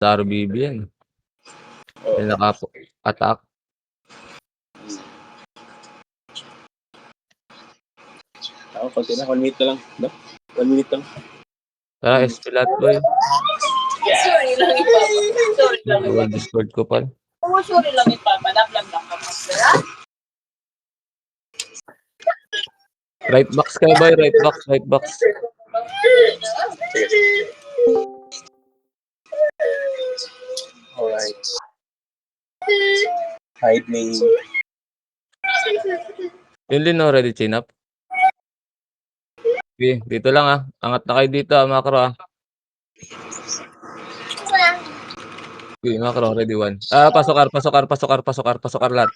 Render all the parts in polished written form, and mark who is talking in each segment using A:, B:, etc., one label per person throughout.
A: Sa RBB yan. May naka-attack.
B: Ako, konti na. 1 minute na lang. No? 1 minute lang.
A: Tara, SP lahat boy.
C: Sorry lang ipapa. Sorry lang
A: Bawal Discord ko pa.
C: Oo, sorry lang ipapa. Naglag lang ka pa.
A: Right box kayo boy, right box, right box.
B: Alright. Hide name.
A: Yun din already chin up. Okay, dito lang ah. Angat na kayo dito ah, macro ah. Okay, macro, ready one. Pasok R lahat.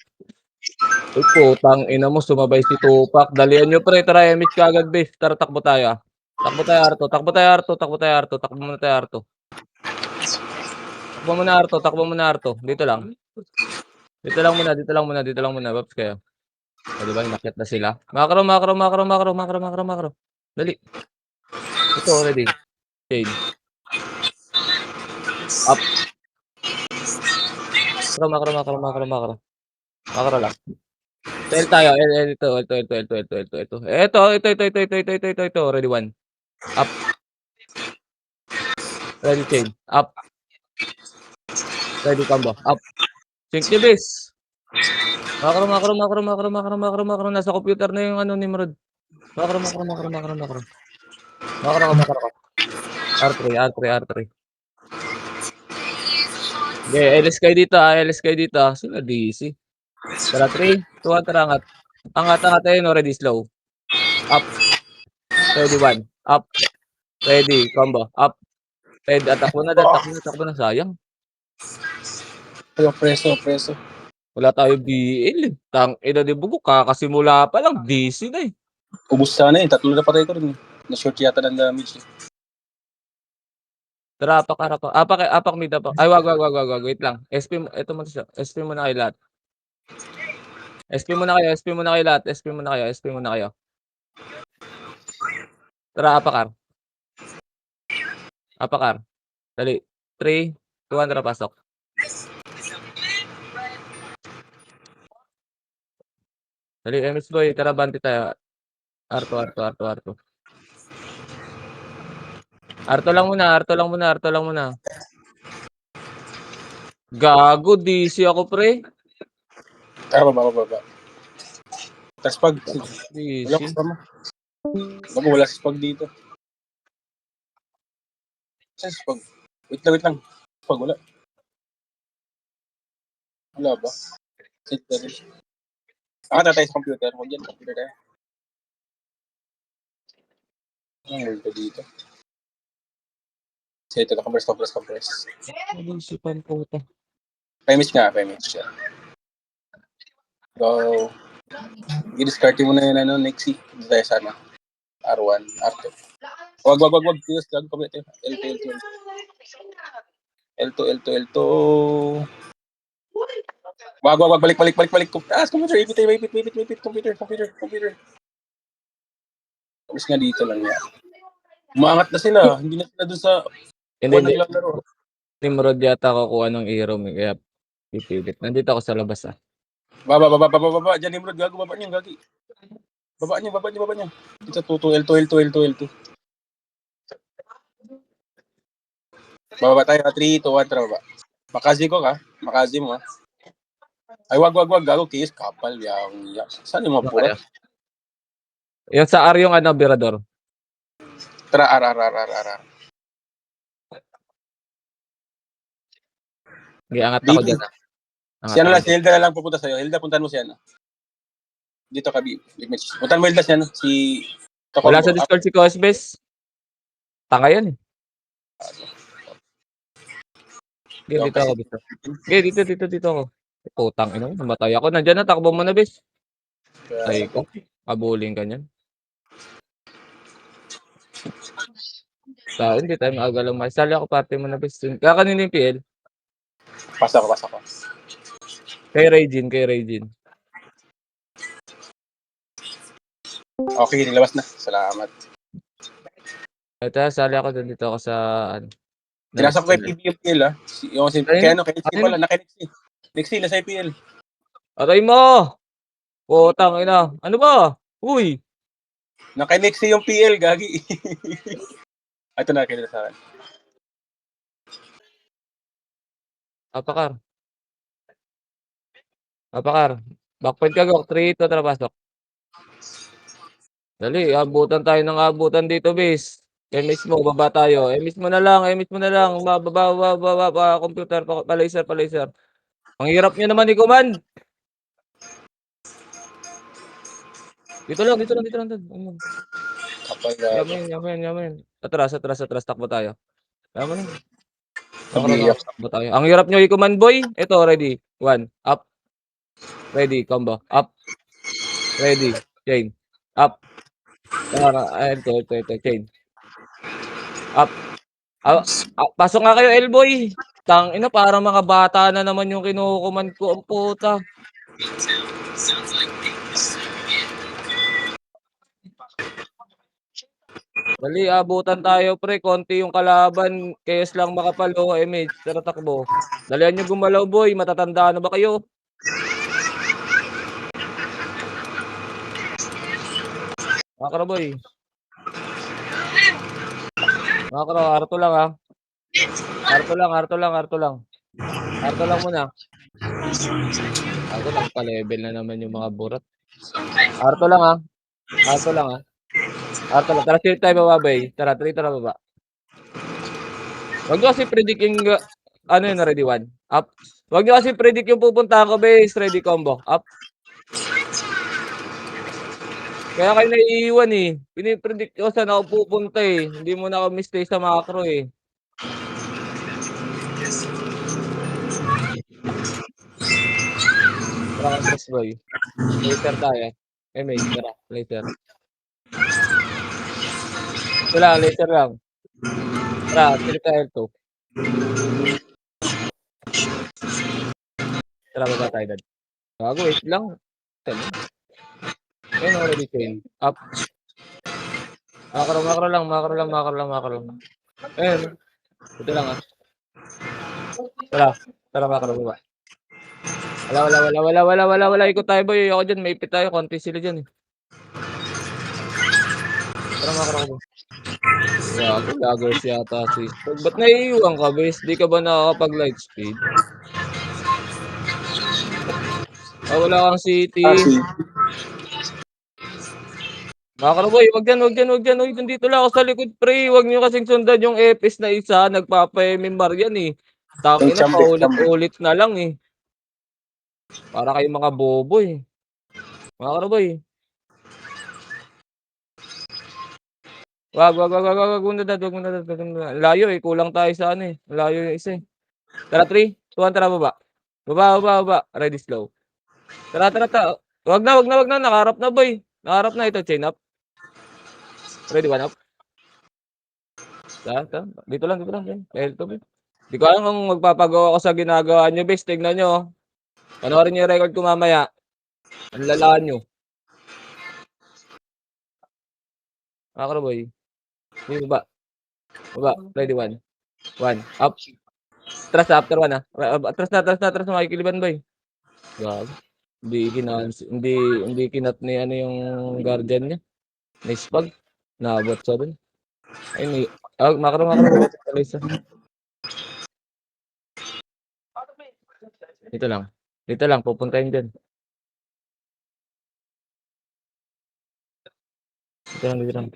A: Uy, putang ina mo, sumabay si Tupac. Dalian nyo pre, tara, MH ka agad base. Tara, takbo tayo ah. Takbo tayo Arto. Takbo muna tayo Arto. Takbo muna Arto. Dito lang. Dito lang muna. Babs kayo. O, diba, inakyat na sila. Macro. Dali. Ito, already. Shade. Up. Macro lang. L tayo. Ito. Ito. Ready, one. Up. Ready, chain. Up. Ready, combo. Up. Sync the base. Macro. Nasa computer na yung ano, Nimrod. Macro. R3. Okay, LS kayo dito ah. Sila DC. Tara, 3, 2, 1, tara, angat. Angat ayun, already slow. Up. Ready, one. Up. Ready, combo. Up. Ready, takbo na, sayang.
B: Ayun, preso.
A: Wala tayo BL. Tang ina di bugo, kakasimula pa lang, DC na eh.
B: Ubus sana eh. 3 na patay ko rin. Na-short yata ng damage eh.
A: Tara, apak mid apak. Ay, wag, wait lang. SP, ito mo siya. SP muna kayo lahat. SP muna kayo. Tara, apakar. Dali. 3, 2, 1, tara, pasok. Dali, MS boy, tara, banti tayo. Arto. Arto lang muna. Gago, DC ako, pre.
B: Tara, baba. Tapos pag...
A: DC.
B: Wala ka mo. Wala sa spag dito. Sa spag. Wait lang. Spag, wala. Wala ba? Sit na rin. Tayo sa computer. Huwag yan, computer tayo. Ang multo dito. So, ito na, compress.
A: Nalisipan po ito.
B: Premise siya. Go. I-discard mo na yun, Nexi. Dito tayo sana. R1, R2. Wag. Please, gag pa ito. L2. Wag. Balik. Computer. Tapos nga dito lang yan. Umaangat na sila. Hindi na sila doon sa
A: Hindi.
B: naglalaro.
A: Nimrod yata kukuha ng hero mo. Kaya pipilit. Nandito ako sa labas ah.
B: Baba. Diyan, Nimrod. Gago, baba niyo, gagi. Baba niyo. Dito, L2. Baba tayo. 3, 2, 1, tara baba. Makazi ko ka. Makazi mo ha. Ay, wag. Gago, kiyos. Kapal. Saan yung mga pura?
A: Yung sa R yung Birador.
B: Tara, R.
A: Giangat ako dyan ah.
B: Si Hilda na lang pupunta sa'yo. Hilda, puntahan mo siya. Dito ka, puntahan mo Hilda siya. Si...
A: Wala sa Discord si Cosbes. Tanga yan eh. Dito ako. Dito ako. Putang ina mo, namatay ako. Nandiyan na, takbo mo na, bes. Ay ko. Kabuling ka niyan. Hindi tayo maagalang mas. Sali ako party mo na, bes. Kakanin yung PL.
B: Pasa ko.
A: Kay Regine.
B: Okay, nilabas na. Salamat.
A: Ito, sali ako dito ako sa
B: Pinasok ko kay PB yung PL, ah. Yung kaya kay Nixie pala, naka-Nixie. Nixie, nasa IPL.
A: Aray mo! Putang ina. Ano ba? Uy!
B: Naka-Nixie yung PL, gagi. Ito na, kinita sa akin.
A: Apakar. Backpoint ka, Gok. 3, 2, tara, pasok. Dali, abutan tayo ng abutan dito, bis. Emis mo, baba tayo. Emis mo na lang. Baba, computer, pa-laser. Ang hirap nyo naman i-command. Dito lang.
B: Kapag,
A: Yaman. Atras, takbo tayo. Yaman.
B: Pabiyak.
A: Takbo tayo. Ang hirap nyo i-command, boy. Ito, ready. 1, up. Ready, combo. Up. Ready. Chain. Up. Ito, chain. Up. Pasok nga kayo, Elboy. Tangina, parang mga bata na naman yung kinukuman ko. Ang puta. Dali, abutan tayo, pre. Konti yung kalaban. Chaos lang makapalo. Mage, tara takbo. Dalihan nyo gumalaw, boy. Matatanda na ba kayo? Makakara, boy. Makakara, arto lang, ha. Arto lang muna. Ako nagpa-level na naman yung mga burat. Arto lang, ha. Tara, shield tayo baba, bay. Tara, baba. Wag nyo kasi predict yung, ano yun, ready 1. Up. Wag nyo kasi predict yung pupuntahan ko, base. Ready combo. Up. Kaya kayo naiiwan eh. Pinipredict ko saan ako pupunta eh. Hindi mo na ako mistake sa macro eh. Tara, Chris boy. Later tayo. May tara. Later. Wala, later lang. Tara, silip tayo L2. Tara, baba tayo dad. Bago, wait lang. Ayun, already chain. Up. Makro lang. Ayun. Ito lang ah. Tara, makro baba. Wala. Ikot tayo boy. Ako dyan, may ipit tayo. Konti sila dyan eh. Tara, makro ko. Lagos yata si. Ba't naiiwan ka, bes? Di ka ba nakakapag-light speed? Wala kang city. Makro boy, wag dyan. Uy, nandito lang ako sa likod, pre. Wag nyo kasing sundan yung EPS na isa. Nagpapa-MMR yan eh. Tangina, paulit na lang eh. Para kayong mga bobo eh. Makro boy. Wag muna dad. Layo eh, kulang tayo sa ano eh. Layo yung isa eh. Tara 3, 2, 1, tara baba. Baba. Ready slow. Tara. Wag na. Nakaharap na boy. Nakaharap na ito, chain up. Ready 1 up. Tara. Dito lang. L2 boy. Di ko alam kung magpapagawa ko sa ginagawa nyo, bes. Tignan nyo. Panoorin nyo yung record ko mamaya. Ang lalaan nyo. Makro boy. Baba. Ready 1. Up. Atras na after 1 ah. Atras na makikiliban boy. Gag. Hindi kinat ni ano yung guardian niya. Nice-pag. Nabot sa dun. Ay, makro. Dito lang. Pupuntahin dyan. Dito lang.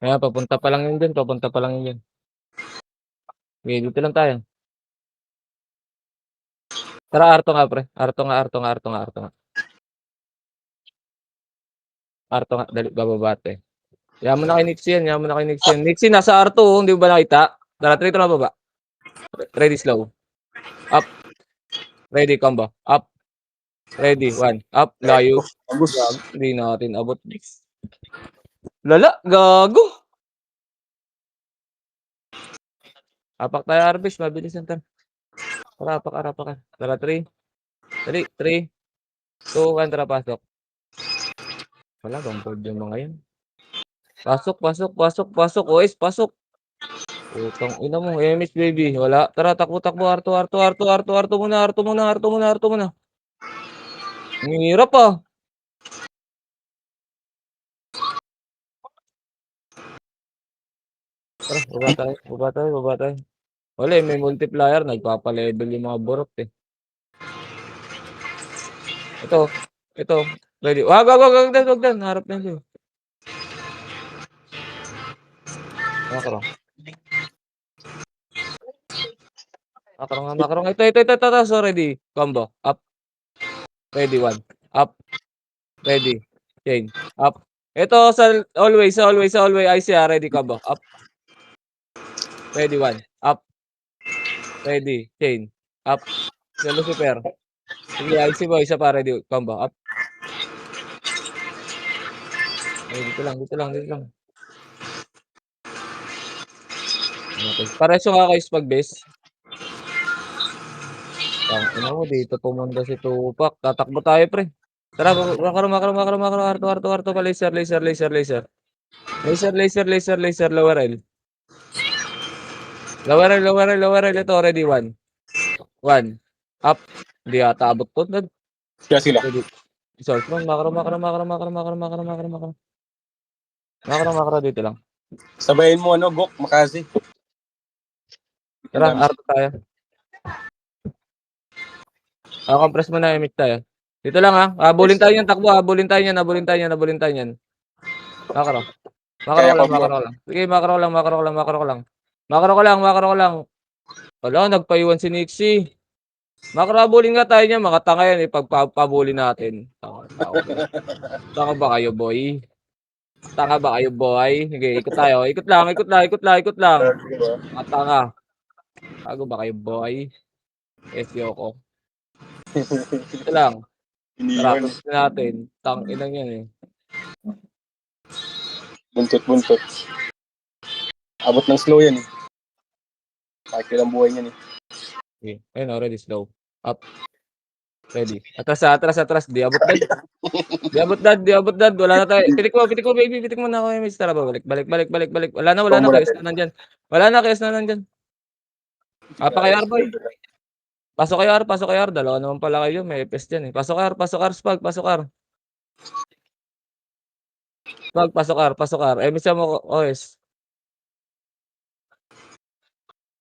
A: Kaya papunta pa lang yun dyan. Okay, dito lang tayo. Tara, Arto nga, pre. Arto nga. Dali, bababate. Yaman na kay Nixie yan. Nixie, nasa Arto, oh. Hindi mo ba nakita? Tara, trito na baba. Ready, slow. Up. Ready, combo. Up. Ready, 1. Up, layo. Hindi natin abot. Lala, gago. Apak tayo, Arbis. Mabilis yan, tara. Apak. Tara, 3. Dali, 3. 2, 1, tara, pasok. Wala bang board yung mga yan? Pasok, pasok, pasok, pasok. OS, pasok. Putang ina mo, MH baby. Wala. Tara, takbo, takbo. Arto, arto, arto, arto, arto muna, arto muna, arto muna, arto muna. Ang hirap ah. Tara, baba tayo, baba tayo, baba tayo. Wala eh, may multiplier. Nagpapa-level yung mga burot eh. Ito, ito. Ready. Wag, wag, wag, wag, wag, wag. Harap na yun. Makarong. Makarong nga, makarong. Ito, ito, ito, ito, ito. So, ready. Combo. Up. Ready, one. Up. Ready. Chain. Up. Ito, sa always, sa always, sa always. ICR. Ready, combo. Up. Ready, one. Up. Ready. Chain. Up. Sa Lucifer. Sige, IC boy. Isa pa. Ready. Combo. Up. Ay, dito lang, dito lang, dito lang. Okay. Pareso nga kayo pag base. Ina mo, dito pumunta si Tupac. Tatakbo tayo, pre. Tara, makaro, makaro, makaro, makaro. Arto, arto, arto pa. Laser, laser, laser, laser. Laser, laser, laser, laser. Lower L. Lower L, lower L, lower L. Ito, ready, one. One. Up. Hindi ata abot po.
B: Kaya sila.
A: Ready. Source man. Makaro, makaro, makaro, makaro, makaro, makaro, makaro, makaro. Makaro, makaro. Dito lang.
B: Sabayin mo ano, Gok, Makazi.
A: Tara, arto tayo. Compress mo na, emit tayo. Dito lang ha. Habulin tayo yan, takbo. Habulin tayo yan, habulin tayo yan, habulin tayo yan. Makaro. Makaro
B: Kaya
A: ko lang,
B: ko
A: makaro ko lang. Sige, makaro ko lang, makaro ko lang, makaro ko lang. Makaro ko lang, makaro ko lang. Wala, nagpaiwan si Nixie. Makarabulin nga tayo niya, mga tanga yan, ipagpabulin natin. Tanga ba kayo, boy? Tanga ba kayo, boy? Sige, ikot tayo. Ikot lang, ikot lang, ikot lang, ikot lang. Mga tanga. Tago ba kayo, boy? Yoko. Ito lang.
B: Iniwan.
A: Trapos natin. Tang inang yan eh.
B: Buntot, buntot. Abot ng slow yan eh. Kahit ilang buhay niyan eh.
A: Okay. Ayun, already slow. Up. Ready. Atras, atras, atras. Di abot dad. Di abot dad, di abot dad. Wala na tayo. Pitik mo, baby. Pitik mo na ako, Miss. Tara ba? Balik, balik, balik, balik, balik. Wala na, wala na.
B: Combo
A: Kayos
B: natin.
A: na nandyan. Wala na, kayos na nandyan. Apa kayo, Arboy? Pasok kayo, Ar. Pasok kayo, Ar. Dalawa naman pala kayo. May FS dyan eh. Pasok kayo, Ar. Pasok, Ar. Spag. Pasok, Ar. Spag. Pasok, Ar. Pasok, Ar. Miss mo, OS.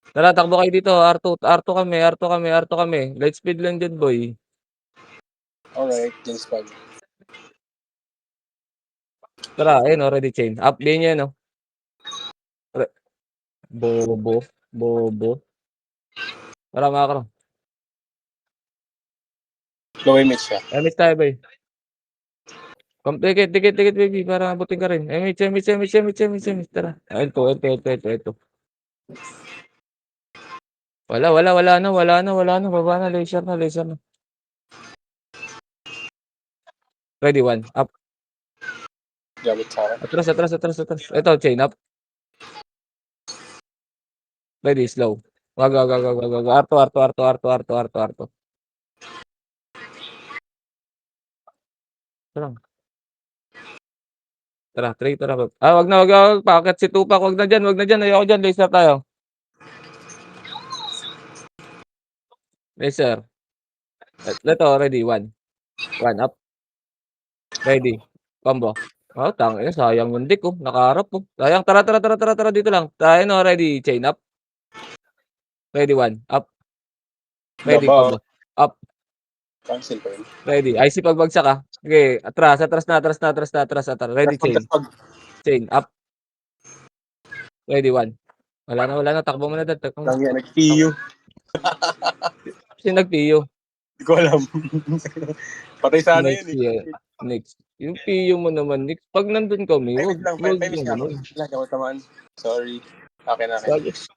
A: Tara, takbo kayo dito. R2. R2 kami, R2 kami, R2 kami. Light speed lang dyan, boy.
B: Alright, James Pag.
A: Tara, ayun, already chain. Up din yan, no? Bobo. Bobo. Tara, makakaro.
B: Low image siya.
A: MH tayo, boy. Tikit, tikit, tikit, baby. Para abutin ka rin. MH. Tara. Ito. Wala na. Baba na, laser na. Ready, one. Up.
B: Jabot sa akin.
A: Atras. Ito, chain up. Ready, slow. Wag. Arto. Tara, 3, tara. Wag na. Packet si Tupac. Wag na dyan. Ayoko dyan. Laser tayo. Laser. Ito, ready, one. One, up. Ready. Combo. Tangina, sayang yung dick, oh. Nakaharap, oh. Sayang, tara, dito lang. Tayo, no, ready, chain up. Ready, one, up. Ready,
B: Daba.
A: combo. Up.
B: Cancel pa yun.
A: Ready. IC pagbagsak, ah. Okay, atras. Ready, chain. Chain, up. Ready, one. Wala na. Takbo mo na, dad. Takbo mo
B: Lang
A: na.
B: yan, nag-PU.
A: Kasi nag-PU.
B: Hindi ko alam. Patay sana
A: Next,
B: yun eh.
A: next. Yung PU mo naman, next. Pag nandun kami,
B: Ay,
A: wag
B: wait lang. Paimis nga ako.
A: ganun.
B: Wala, di ako tamaan. Sorry. Akin.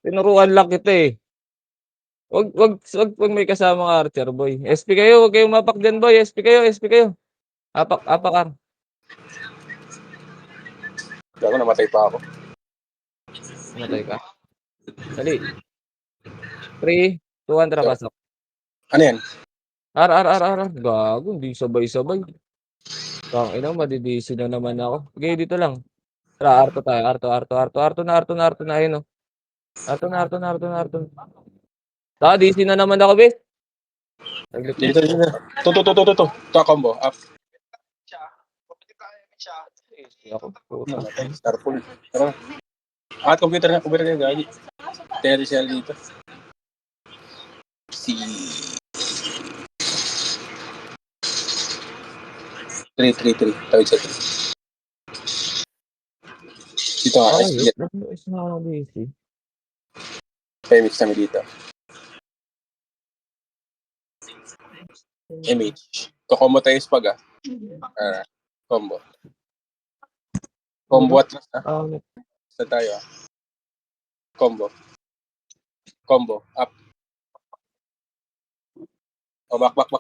A: Tinuruan lang kita, eh. Wag may kasamang archer, boy. SP kayo, wag kayong mapak diyan, boy. SP kayo. Apak.
B: Gago, namatay pa ako.
A: Matay ka. Dali. 3, 2, 1, tara, pasok.
B: Ano yan?
A: R. Gago, hindi sabay-sabay. Ina, madidisi na naman ako. Okay, dito lang. Tara, Arto tayo. Arto na. Ayun, oh. Arto na. DC na naman ako, bes. Saglit lang.
B: Dito. To. To, combo. Up.
A: Ako, puta.
B: Namatay. Starful. Tara. Computer na. Gagi. Tingnan natin siya dito. Si... 3. Tawid sa 3. Dito nga.
A: Ay,
B: SPL.
A: is na ako DC.
B: Mix kami dito. MH. Kukombo tayo spag combo. Combo atras Basta tayo Combo. Up. O, back. 4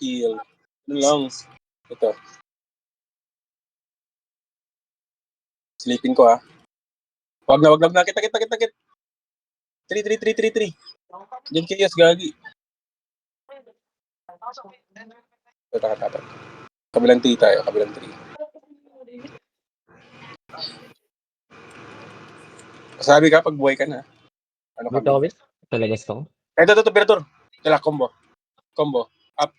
B: kill. Ano lang. Ito. Sleeping ko Wag na. Kita. 3. Diyan chaos gagi. Ito tapat. Kabilang 3 tayo. Kabilang 3. Sabi ka pag buhay ka na. Ano
A: Dito ako,
B: kami?
A: bes. Talagas ako.
B: Ito, Operator. Tala, combo. Up.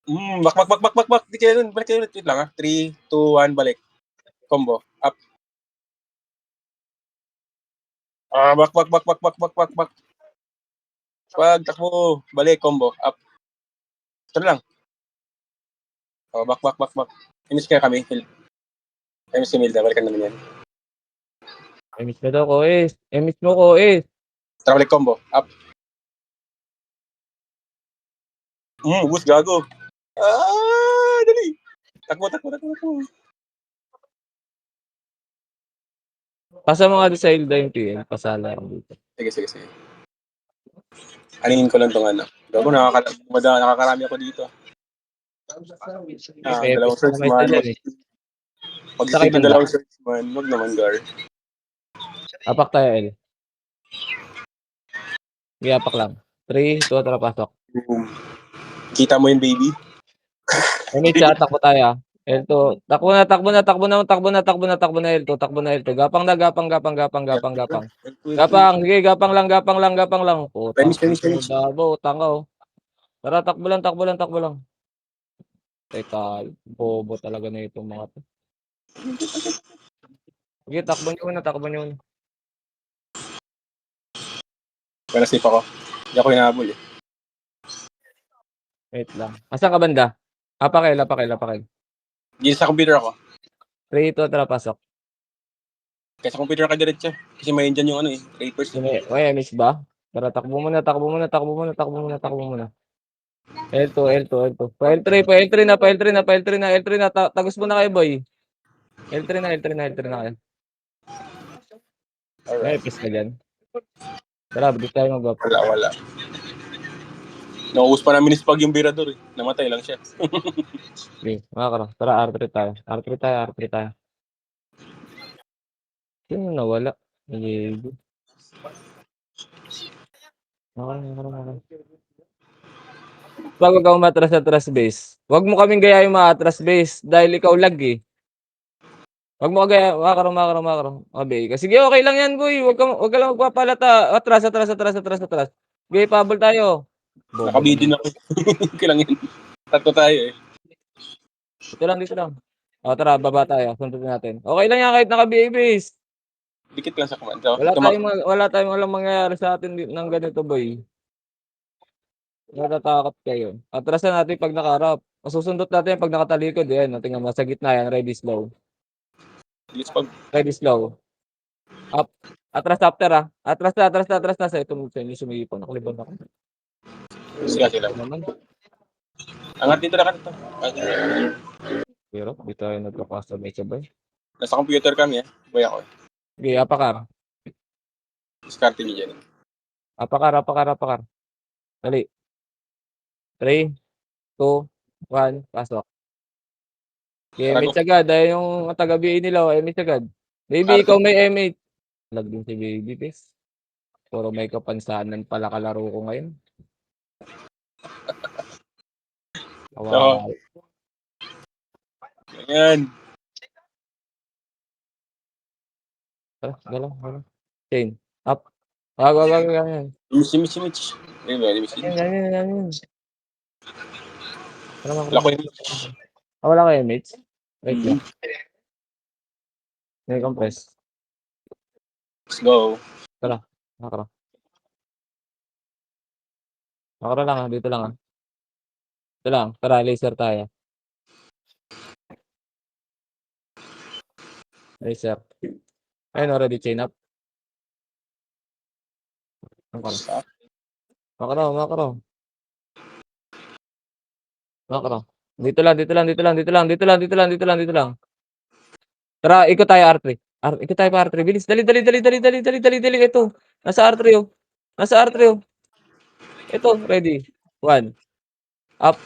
B: Back. Di kayo nun. Balik kayo ulit. Wait lang 3, 2, 1, balik. Combo. Up. Back. Wag, takbo. Balik, combo. Up. Ito lang. Back. Inis kaya kami. Inis si Milda. Balikan namin yan.
A: Emis na daw ko, eh. Emis mo ko, eh.
B: Tara, balik, combo. Up. Bus, gago. Dali. Takbo.
A: Pasa mo nga doon sa Hilda yung PM. Pasala ako dito.
B: Sige. Aningin ko lang tong Gago, nakakarami ako dito. Dalawang
A: Pepes na
B: search
A: naman
B: man.
A: ito dyan, eh.
B: Pag-isip ko dalawang search man. Wag naman, Gar.
A: Apak tayo, El. Sige, apak lang. 3, 2, tara, pasok.
B: Boom. Kita mo yun, baby?
A: Emis, takbo tayo, L2. Takbo na, L2. Takbo na, L2. Gapang. Sige, gapang lang. Puta.
B: Finish.
A: Dabo, tanga, oh. Tara, takbo lang. Teka, bobo talaga na itong mga to. Sige, takbo nyo na.
B: Kaya nasip ako. Hindi ako hinahabol
A: Wait lang. Asan ka banda? Apakil.
B: Hindi sa computer ako.
A: 3, 2, tara, pasok.
B: Kaya sa computer ka diretso. Kasi may dyan yung Rapers.
A: Oy, miss ba? Tara, takbo muna. L2. L3 na. Tagos mo na kayo, boy. L3 na kayo. May
B: Alright.
A: pis ka dyan. Tara, bilis tayo mag-up.
B: Wala. Nauus pa namin ni Spag yung Birador Namatay lang siya.
A: Okay, makakara. Tara, R3 tayo. Sino nawala? Nagigil. Okay. Wag kang umatras sa trust base. Wag mo kaming gayahin ma-atras base dahil ikaw lag, eh. Wag mo kagaya, makakaroon. Okay. Sige, okay lang yan, boy. Wag ka lang magpapalata. Atras. Okay, pabol tayo. Bobo
B: Nakabidi
A: naman.
B: na ako. Okay lang yan. Tatlo tayo
A: Dito lang. Tara, baba tayo. Sundin natin. Okay lang yan kahit naka-BA base.
B: Dikit lang sa command. So,
A: Wala tayong walang mangyayari sa atin ng ganito, boy. Natatakot kayo. Atrasan natin pag nakaharap. Masusundot natin pag nakatalikod. Yan, tingnan mo sa gitna yan. Ready slow. Up. Atras after, Atras na. Sa itong sumipon. Nakalibon ako.
B: Sige lang.
A: Naman.
B: Angat dito.
A: Pero, di tayo nagka-customize sabay.
B: Nasa computer kami Boy ako
A: Okay, apakar.
B: Diskarte niyo dyan.
A: Apakar. Dali. 3, 2, 1, pasok. Okay, MH agad. Dahil yung taga-BA nila, MH agad. Baby, ikaw may MH. Lag din si baby, bes. Puro may kapansanan pala kalaro ko ngayon. Kawawa.
B: Ayan.
A: Tara, galaw. Chain. Up. Wag. Ganyan.
B: Miss. Ayun ba, miss.
A: Ganyan. Tara,
B: Wala ko
A: makro.
B: yung
A: Wala kayo, mates? Wait lang.
B: Mm.
A: May compress.
B: Let's go.
A: Tara, makro. Makro lang dito lang Ito lang, tara, laser tayo. Laser. Ayun, already chain up. Makro. Dito lang. Tara, ikot tayo R3. Ikot tayo pa R3. Bilis, dali. Ito. Nasa R3 oh. Ito, ready. 1. Up.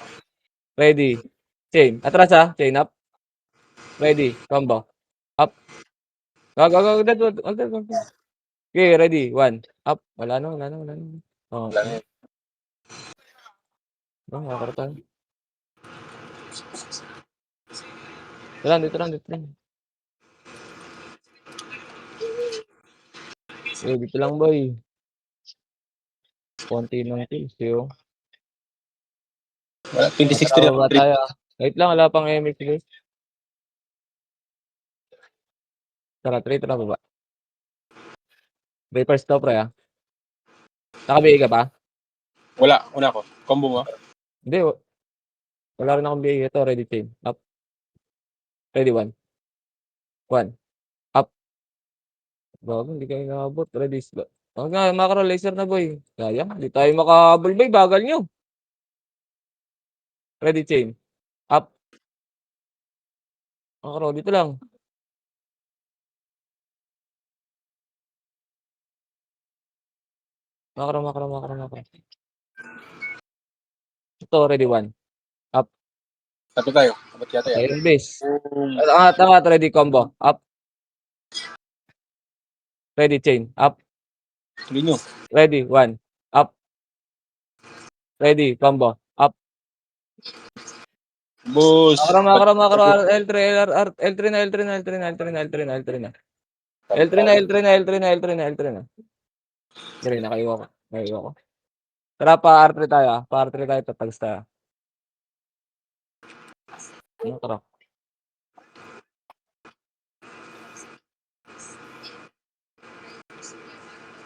A: Ready. Chain. Atras chain up. Ready. Combo. Up. Go. Okay, ready. 1. Up. Wala na. Oh,
B: Wala na yun.
A: makakaro tayo. Dito lang. Dito lang, boy. Konti lang kills, yo.
B: Wala, 26-3
A: Baba tayo. Wait lang, wala pang MX guys. Tara, baba. Breaker stop, pre, Naka-BA ka pa?
B: Wala, una ko. Combo mo.
A: Hindi, wala rin akong BA. Ito, ready chain. Up. Ready, 1. Up. Bago, hindi kayo nakabot. Ready, slow. Huwag nga, macro laser na, boy. Kaya, hindi tayo makahabol, boy. Bagal nyo. Ready, chain. Up. Macro, dito lang. Macro. Ito, ready, 1. Up.
B: Tatlo tayo. Dapat yata yan.
A: Iron base. Angat, ready, combo. Up. Ready, chain. Up.
B: Tuloy nyo.
A: Ready, 1. Up. Ready, combo. Up.
B: Boss.
A: Macro. L3 na. Dali, nakaiwa ko. Tara, pa R3 tayo, Pa R3 tayo, tatags tayo. Tara.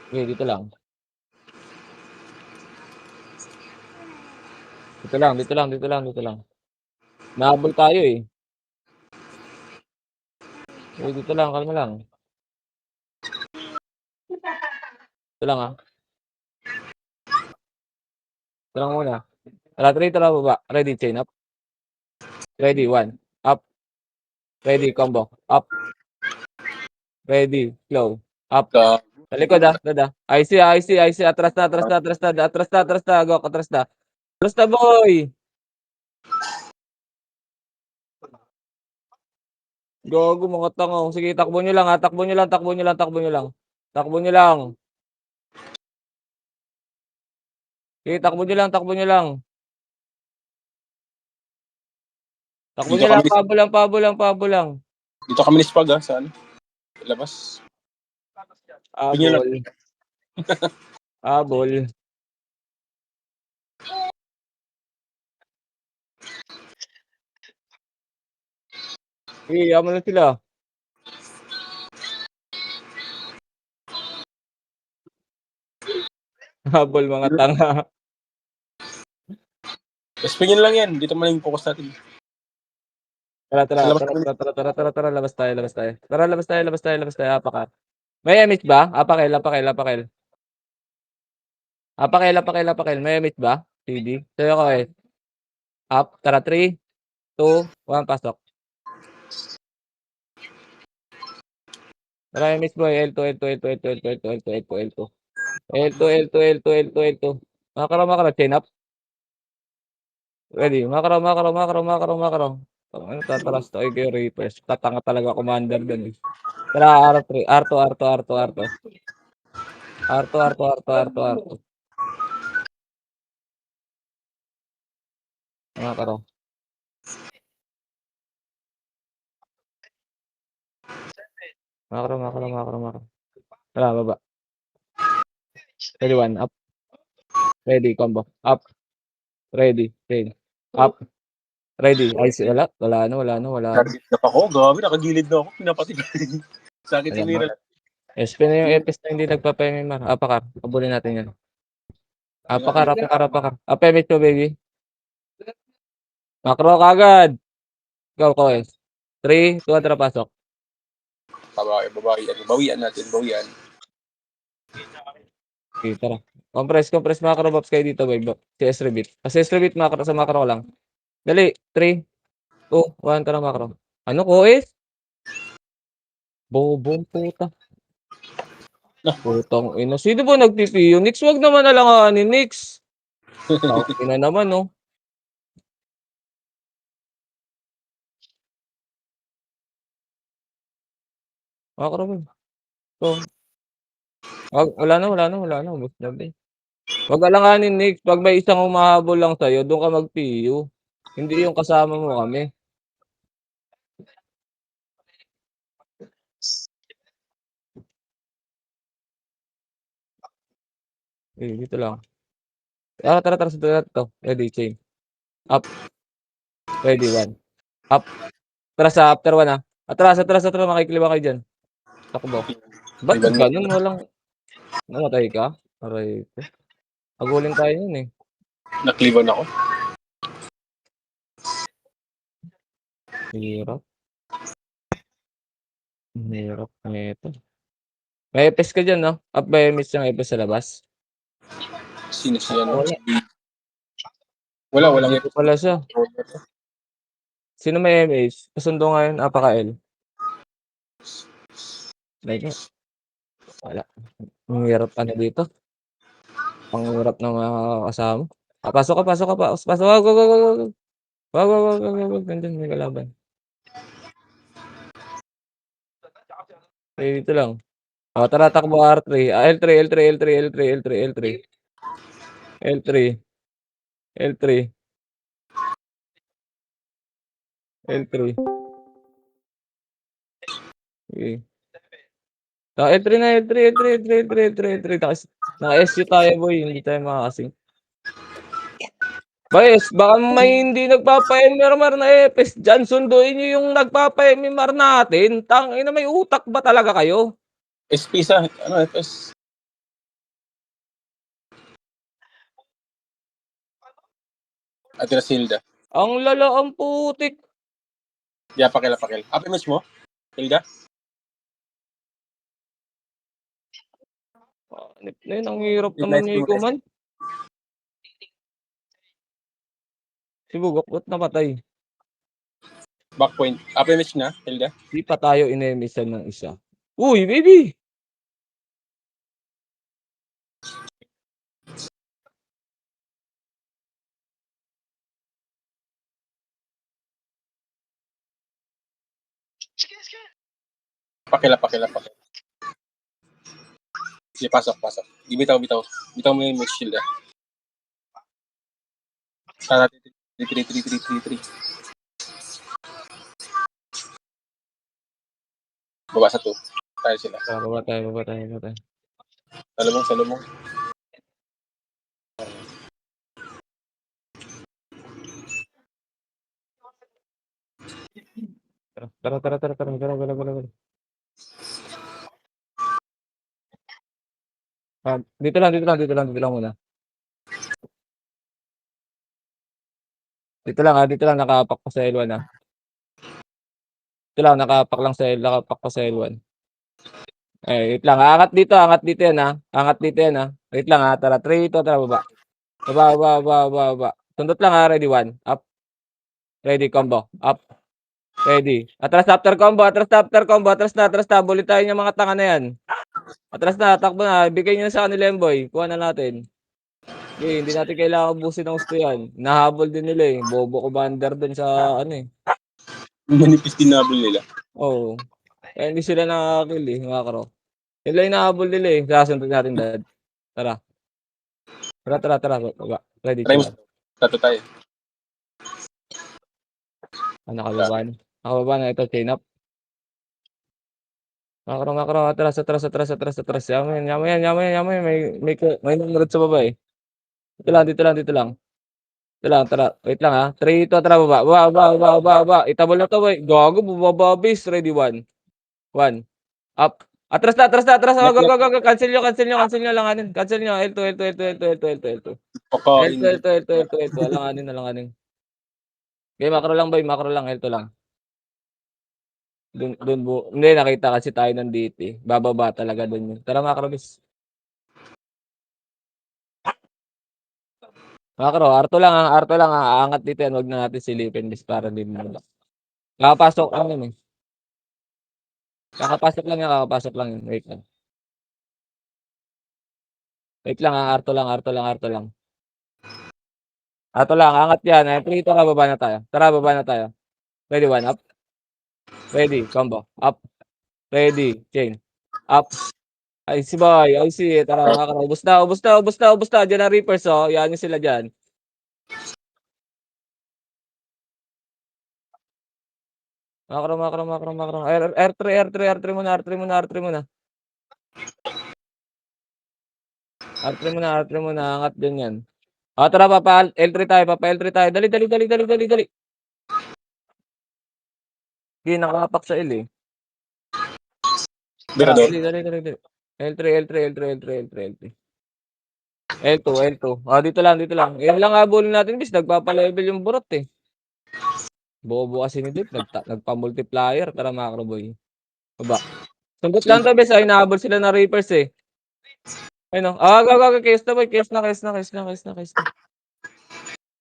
A: Okay, dito lang. Dito lang. Nahabol tayo eh. Okay, dito lang, kalma lang. Ito lang Ito lang muna. Tara, baba. Ready, chain up. Ready, 1. Up. Ready, combo. Up. Ready, slow. Up. Talikod dada. IC. Atras na. Go, atras na. Atras na, boy. Gago, mga tanga. Sige, takbo nyo lang. Takbo nyo lang. Takbo nyo lang. Sige, takbo nyo lang. Takbo nyo lang. Pabo lang.
B: Dito kami ni Spag sa ano? Labas.
A: Abol. Sige, yaman lang sila. Habol, mga tanga.
B: Spingin lang yan. Dito man yung focus natin.
A: Tara, labas tayo. Apaka. May emit ba? Apakel. May emit ba? CD. Sayo ko eh. Up. Tara, 3, 2, 1, pasok. Tara, emit boy. L2. Makro. Chain up. Ready. Makro. Ano tatalas to? Ay, kayo Reapers. Tatanga talaga commander dun eh. Tara, R3. R2. Makro. Macro. Tara, baba. Ready, 1, up. Ready, combo. Up. Ready. Up. Ready. Ay, wala na.
B: Target na pa ako. Grabe, nakagilid na ako. Pinapatid. Sakit
A: Ayan,
B: sumira.
A: SP na yung epis na hindi nagpa-PMMR. Apakar, habulin natin yan. Apakar. Apemit mo, baby. Macro kagad. Go, Koes. 3, 2, tara, pasok.
B: Bawian natin.
A: Okay, tara. Compress macro box kayo dito, baby. CS Rebit. CS Rebit, macro sa macro ko lang. Dali, 3, 2, 1, tara, macro. Ano, Koes? Bobong puta. Putang ina. Sino ba nagpipiyo? Nix, wag naman alanganin, Nix. Ina naman, no. Macro mo. So, wala na. Ubos na, be. Wag alanganin, Nix. Pag may isang humahabol lang sa'yo, doon ka magpiyo. Hindi yung kasama mo kami. Dito lang. Tara, sa to. Ready, chain. Up. Ready, 1. Up. Tara sa after 1, ah. Atras, makikiliwa kayo dyan. Takbo. Ba't
B: Iban mo.
A: ganun? Walang namatay ka? Aray ko. Agulin tayo yun, eh.
B: Nakliban ako.
A: Hirap. Hirap nito. May epes ka dyan, no? Up ba yung miss yung epes sa labas?
B: Sino siya?
A: Wala.
B: Walang
A: Dito pala siya. Sino may MS? Kasundo ngayon, apaka-L. Like, wala. Ang hirap dito. Ang hirap ng mga kasama. Pasok ka. Wag. Wag. Nandyan, may kalaban. Dito lang. Tara, takbo R3. L3. Okay. L3 na. Naka-SU tayo, boy. Hindi tayo makakasing. Bayes, baka may hindi nagpapa-MMR na epes dyan. Sunduin nyo yung nagpapa-MMR natin. Tangina, may utak ba talaga kayo?
B: SP sa, FS. Atira Hilda.
A: Ang lala ang putik.
B: Yeah, pakil. Apa match mo? Hilda?
A: Ang hirap naman niya ikuman. Si Bugok, ba't napatay?
B: Backpoint. Apa match na, Hilda?
A: Di pa tayo inemisan ng isa. Uy, baby!
B: Pakil. Sige, pasok. Bitaw. Bitaw mo yung match, Hilda. Sana 3. Baba sa 2. Tayo sila.
A: Baba tayo.
B: Salubong.
A: Tara. Dito lang muna. Dito lang, nakapak pa sa L1, ah. Dito lang, nakapak pa sa L1. Wait lang, angat dito yan, ah. Wait lang, ah. Tara, 3, 2, tara, baba. Baba. Tundot lang, ah. Ready, 1. Up. Ready, combo. Up. Ready. Atras after combo. Atras na. Bully tayo yung mga tanga na yan. Atras na, takbo na. Bigay nyo na sa kanila yung boy. Kuha na natin. Okay, hindi natin kailangan ubusin ng gusto yan. Nahabol din nila, eh. Bobo ko bander dun sa ano, eh.
B: Manipis din nabol nila.
A: Oo. Kaya hindi sila nakakakill, eh, mga karo. Yun lang yung nahabol nila, eh. Sasunod natin, dad. Tara. Baba. Ready,
B: Try mo.
A: 2, 1.
B: Tato tayo.
A: Nakababa na. Ito, chain up. Makro, atras. Yaman. May nanonood sa baba, eh. Dito lang. Tara. Wait lang, ha. 3, 2, tara, baba. Itabol na 'to, boy. Gago, bumaba, base. Ready, 1. Up. Atras na. Oh,
B: Left, left.
A: go. Cancel nyo, alanganin. Cancel nyo. L2.
B: Pakain.
A: L2. Alanganin. Okay, macro lang, boy. L2 lang. Dun hindi, nakita kasi tayo nandito, eh. Bababa talaga dun yun. Tara, macro, bis. Macro, R2 lang, ha. Aangat dito yan. Huwag na natin silipin, bis, para din mo. Kakapasok lang yun, eh. Kakapasok lang yun. Wait lang. R2 lang. R2 lang, angat yan. Entry ito, baba na tayo. Tara, baba na tayo. Ready, 1, up. Ready, combo. Up. Ready, chain. Up. Ay, si boy. Ay, si. Tara, makakara. Ubus na. Diyan na Reapers, oh. Yan yung sila dyan. Makakara. R3 muna. R3 muna. Angat din yan. Tara, papa L3 tayo. Dali. Hindi, nakapak sa L, eh. Tara,
B: Mirador.
A: dali. L3. L2. Dito lang. Yan lang habulin natin, bis. Nagpapa-level yung burot, eh. Bobo kasi ni Dip. Nagpa-multiplier. Tara, macro boy. Baba. Sunggot lang to, bis. Ay, nahabol sila ng Reapers, eh. Ay, no. Go. Case na, boy. Case na.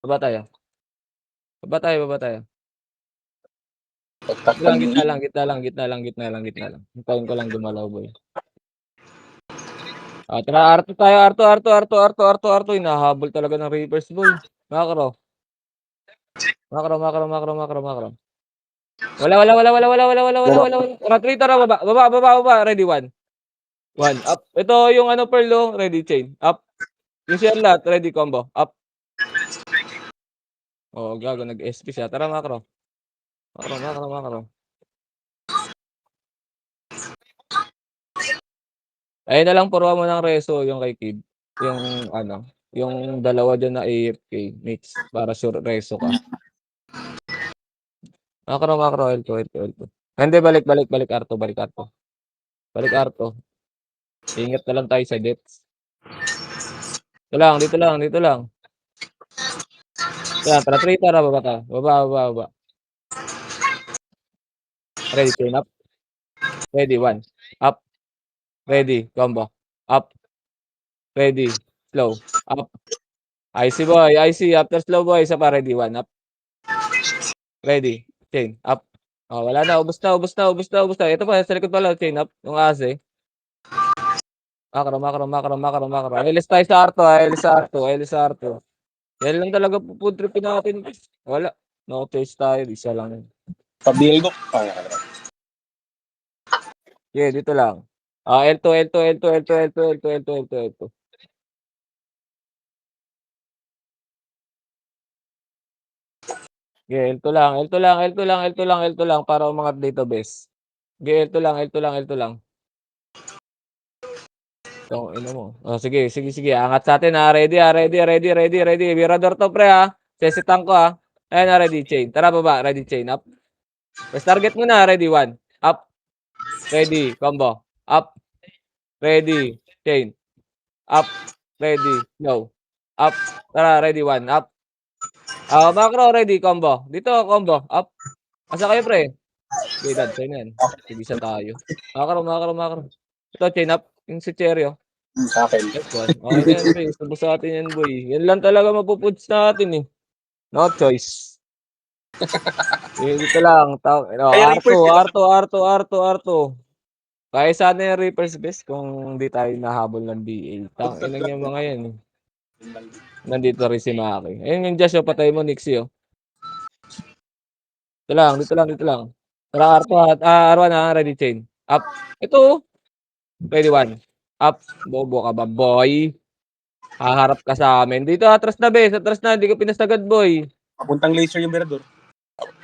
A: Baba tayo.
B: Pagtakpan
A: Gitna
B: ng
A: lang. Hintayin ko lang gumalaw, boy. Tara, R2 tayo. R2. Hinahabol talaga ng Reapers, boy. Macro. Wala. Tara, 3, tara, baba. Ready, 1. Up. Ito yung ano, pearl, oh. Ready, chain. Up. Yung share lahat. Ready, combo. Up. Oh, gago. Nag-SP siya. Tara, macro. Ayun na lang, puruan mo ng reso yung kay Kid. Yung ano, yung dalawa dyan na AFK mix para sure reso ka. Macro, L2. Hindi, balik R2. Ingat na lang tayo sa depths. Dito lang. Tara, 3, tara, baba ka. Baba. Ready, chain up. Ready, 1. Up. Ready, combo. Up. Ready, slow. Up. IC boy, after slow boy, isa pa, ready, 1. Up. Ready, chain. Up. Wala na, ubos na. Ito pa, sa likod pala, chain up. Yung ase. Macro. Alis tayo sa R2, alis sa R2. Yan lang talaga pupudripin natin. Wala. No choice tayo, isa lang.
B: pabildo.
A: Yeah, dito lang. L2. Yeah, L2 lang para umangat dito, bes. Yeah, L2 lang. Ina mo. Sige. Angat sa atin, ha. Ready. Mirador to, pre, ha. Sesitang ko, ha. Ayan na, ready, chain. Tara, baba. Ready, chain. Up. First target muna. Ready, 1. Up. Ready. Combo. Up. Ready. Chain. Up. Ready. Slow. Up. Tara, ready, 1. Up. Macro, ready. Combo. Dito, combo. Up. Asa kayo, pre? Okay, dad. Sa'yo na yan. Tigisa tayo. Macro. Ito, chain up. Yung si Cherry, oh.
B: Sa akin.
A: Yes, one. Okay na yan, pre. Sabos sa atin yan, boy. Yan lang talaga mapupuds natin, eh. No choice. Dito lang. R2. Kaya sana yung Reapers best kung hindi tayo nahabol ng DA. Inang yung mga yan, eh. Nandito rin si Maki. Ayun yung Josh, patay mo, Nixie, oh. Dito lang. Tara, R1, ha. Ready, chain. Up. Ito, ready, 1. Up. Bobo ka ba, boy? Haharap ka sa amin. Dito, atras na, bes. Atras na. Hindi ka pinasagad, boy.
B: Papuntang laser yung mirador.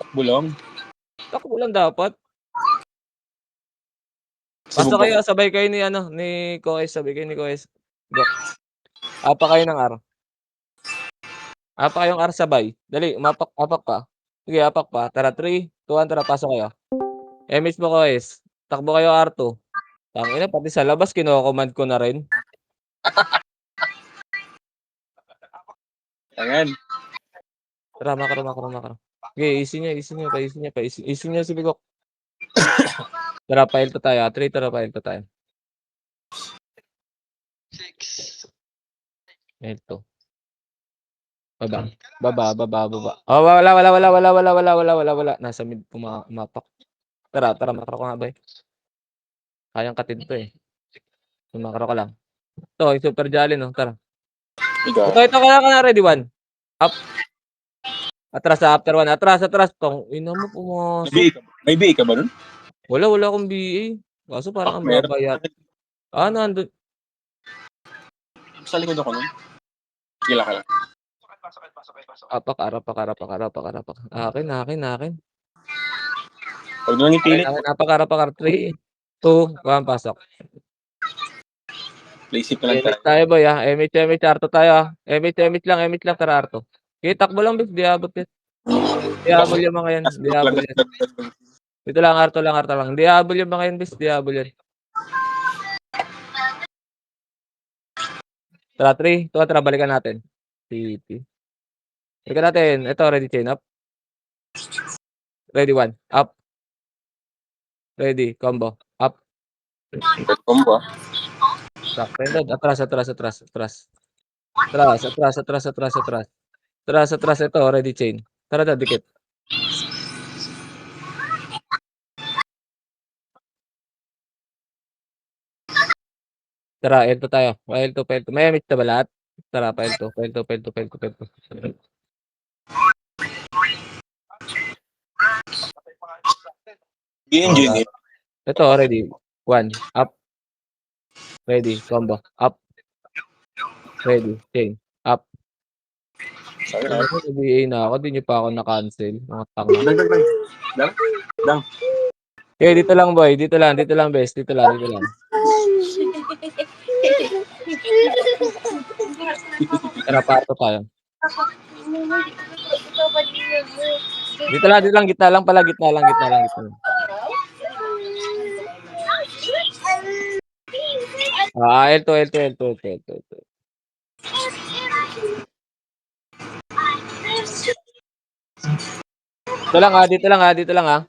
B: Takbo lang.
A: Takbo lang dapat. Basta
B: Sumubok.
A: kayo, sabay kayo ni ano, ni Koes, sabay kayo ni Koes. Go. Apa kayo ng R. Apa kayong R sabay. Dali, apak pa. Sige, apak pa. Tara, 3, 2, 1, tara, pasok kayo. MH mo, Koes. Takbo kayo R2. Tangina, pati sa labas, kino-command ko na rin.
B: Ayan.
A: Tara, makro. Sige, easy niya si Bigok. Tara, file to tayo. 3, tara, file to tayo.
D: 6.
A: File to. Baba. Oh, wala. Nasa mid pumapak. Tara, makro ko nga, boy. Kayang katid to eh. Makro ka lang. Ito, super jolly, no? Tara.
B: Ikaw.
A: Ito ka na, ready, 1. Up. Atras, after 1. Atras. Tong, ina mo pumasok.
B: May BA ka ba nun?
A: Wala akong BA. Kaso parang ang
B: Meron.
A: babayat. Nandun.
B: Sa likod ako nun. Kila ka lang.
A: Apak. Akin.
B: Huwag na lang ipilit.
A: Apak. 3, 2, 1, pasok.
B: Play safe na lang
A: MH
B: tayo.
A: tayo, boy, MH, Arto tayo, MH lang, tara, Arto. Okay, takbo lang, bis, di abot yan. Di abot yung mga yan, di abot yan. Dito lang, Arto lang. Di abot yung mga yan, bis, di abot yan. Tara, 3, 2, tara, balikan natin. CP. Balikan natin, ito, ready, chain up. Ready, 1, up. Ready, combo, up.
B: Red combo.
A: Sakto, atras. Atras, ito, ready, chain. Tara, dikit. Tara, L2 tayo. L2. May amit na ba lahat? Tara, pa L2.
B: Engineer.
A: Ito, ready. 1, up. Ready, combo, up. Ready, chain, up.
B: Sayang.
A: Nag-BA na ako, di nyo pa ako na-cancel. Mga tanga.
B: Dang.
A: Okay, dito lang, boy. Dito lang, best. Dito lang. Tara, pato tayo. Dito lang, gitna lang pala. Gitna lang. L2. Dito lang.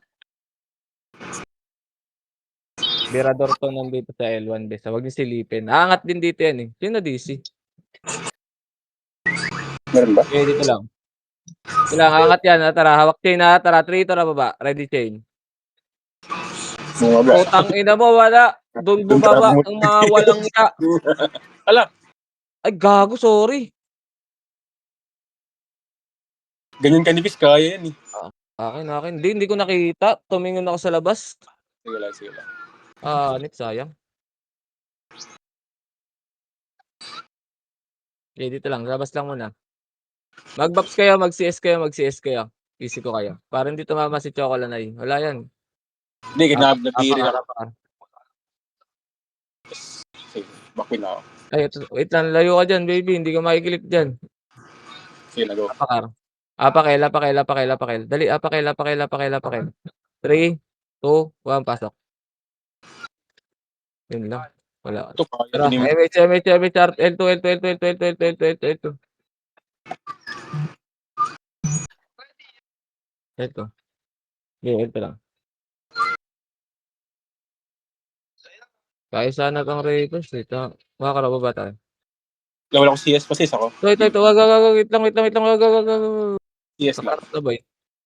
A: Mirador to nandito sa L1 best. Huwag niyo silipin. Aangat din dito yan eh. Sino DC?
B: Meron ba?
A: Okay, dito lang. Aangat yan. Tara, hawak chain na. Tara, 3, tara baba. Ready chain.
B: Bumaba.
A: Putang ina mo, wala. Doon bumaba ang mga walang iya.
B: Ala,
A: Ay, gago, sorry.
B: ganyan kanipis, kaya yan eh.
A: Akin. Hindi ko nakita. Tumingin ako sa labas.
B: Sige lang.
A: Nit, sayang. Okay, dito lang. Labas lang muna. Mag-box kayo, mag-CS kayo. Easy ko kayo. Parang dito mama si Chocolanay. Wala yan.
B: Hindi, nabiri na.
A: Apakar.
B: Sige, bakwin na ako.
A: Ay, wait lang. Layo ka dyan, baby. Hindi ka makikilik dyan.
B: Sige, na-go.
A: Apakar. Apakel. Dali, apakel. 3, 2, 1, pasok. Yun lang. Wala.
B: Ito, kaya
A: Tara,
B: din yung...
A: MH, L2. Ito. Ito lang. Kaya sana kang request. Ito. Makakaraba ba tayo?
B: Wala akong CS, pasis ako.
A: Ito. Wag. Wait lang. Wag.
B: CS lang.
A: Nakarap na ba eh?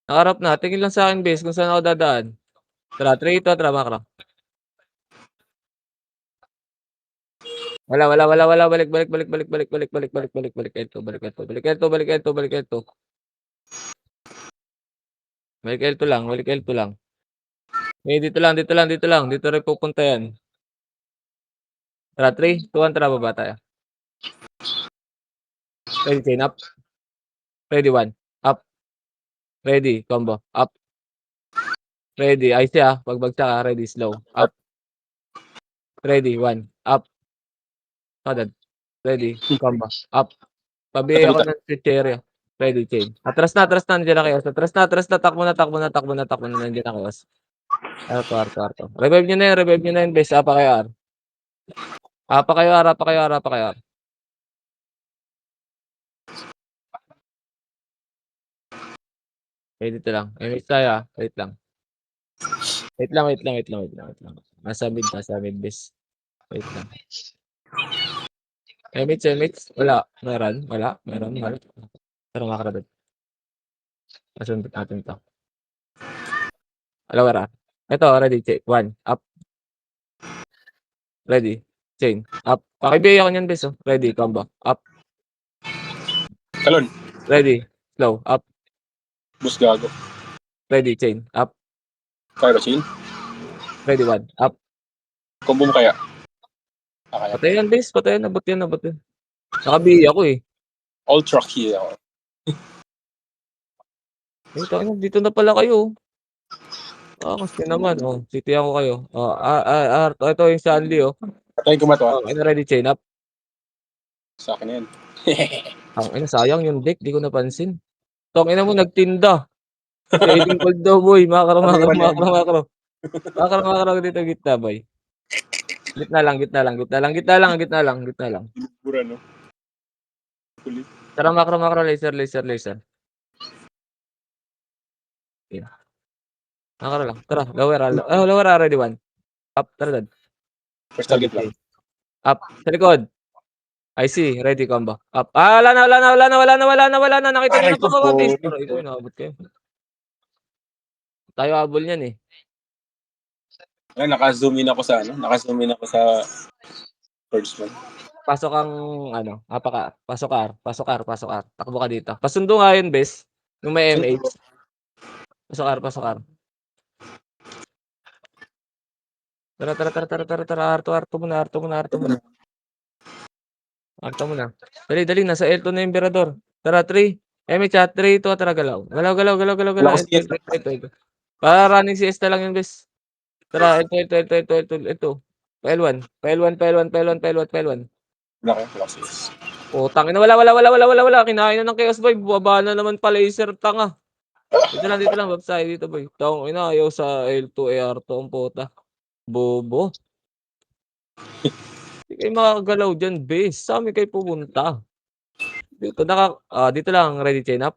A: Nakarap na. Tingin lang sa akin base kung saan ako dadaan. Tara, 3, 2, tara, makro. Wala. Balik. Ito. Balik L2 lang. Eh, dito lang. Dito rin pupunta yan. Tara, 3, 2, 1, tara, baba tayo. Ready, chain up. Ready, 1, up. Ready, combo. Up. Ready, IC pagbagsak ready, slow. Up. Ready, 1. Up. Agad. Ready, combo. Up. Pabi ako ng chicherya. Ready, chain. Atras na, nandiyan na kayo. Atras na, takbo na, nandiyan na kayo. Arto. Revive nyo na yun, base. Apa kayo, R. Apa kayo, R. Okay, dito lang. Wait tayo, wait lang. Wait lang. Nasa mid, base. Wait lang. Emits. Wala. Meron. Pero makarabit. Masundot natin to. Alawara. Ito, ready, check. 1. Up. Ready. Chain. Up. Pakibigay ako niyan, bes. Ready, combo. Up.
B: Talon.
A: Ready. Slow. Up.
B: Bus gago.
A: Ready, chain. Up.
B: Kaya ba, Chin?
A: Ready, 1. Up.
B: Combo mo kaya? Kaya.
A: Patay yan, bes. Patay yan. Nabot yan. Nakabigay ako eh.
B: Ultra kill ako.
A: Dito na pala kayo. Kasi naman. City ako kayo. Ito yung Stanley,
B: Patayin ko ba ito,
A: ready, chain. Up.
B: Sa akin na yan.
A: Sayang yung deck. Di ko napansin. Mo, nagtinda. Trading cold daw, boy. Makro. Dito, gitna, boy. Gitna lang.
B: Pura, no? Kulit.
A: Tara, makro, laser. Yeah. Makro lang. Tara, lower, ready, 1. Up, tara, dad.
B: First target lang.
A: Up, sa likod. I see, ready, combo. Up. Wala na. Nakita nyo na pa ba, base? Pero ito, inabot kayo. Tayo habol niyan eh.
B: Ngayon, naka-zoom in ako sa first one.
A: Pasok ang, pasok R. Takbo ka dito. Pasundo nga yun, bes. Nung may MH. Pasok R. Tara. Arto muna. Dali. Nasa L2 na yung Emperador. Tara, 3. MH 3, 2, tara, galaw. Galaw.
B: Wala ko CS.
A: Ito. Para running CS na lang yun, bes. Tara, ito. Pail1.
B: Wala ko CS.
A: Tangin na, wala. Kinain na ng Chaos Boy. Baba na naman pa laser, tanga. Dito lang, babsay dito, boy. Tawang ayaw sa L2 AR2 ang puta. Bobo. Hindi kayo makakagalaw dyan, base. Sa amin kayo pupunta. Dito lang, ready, chain up.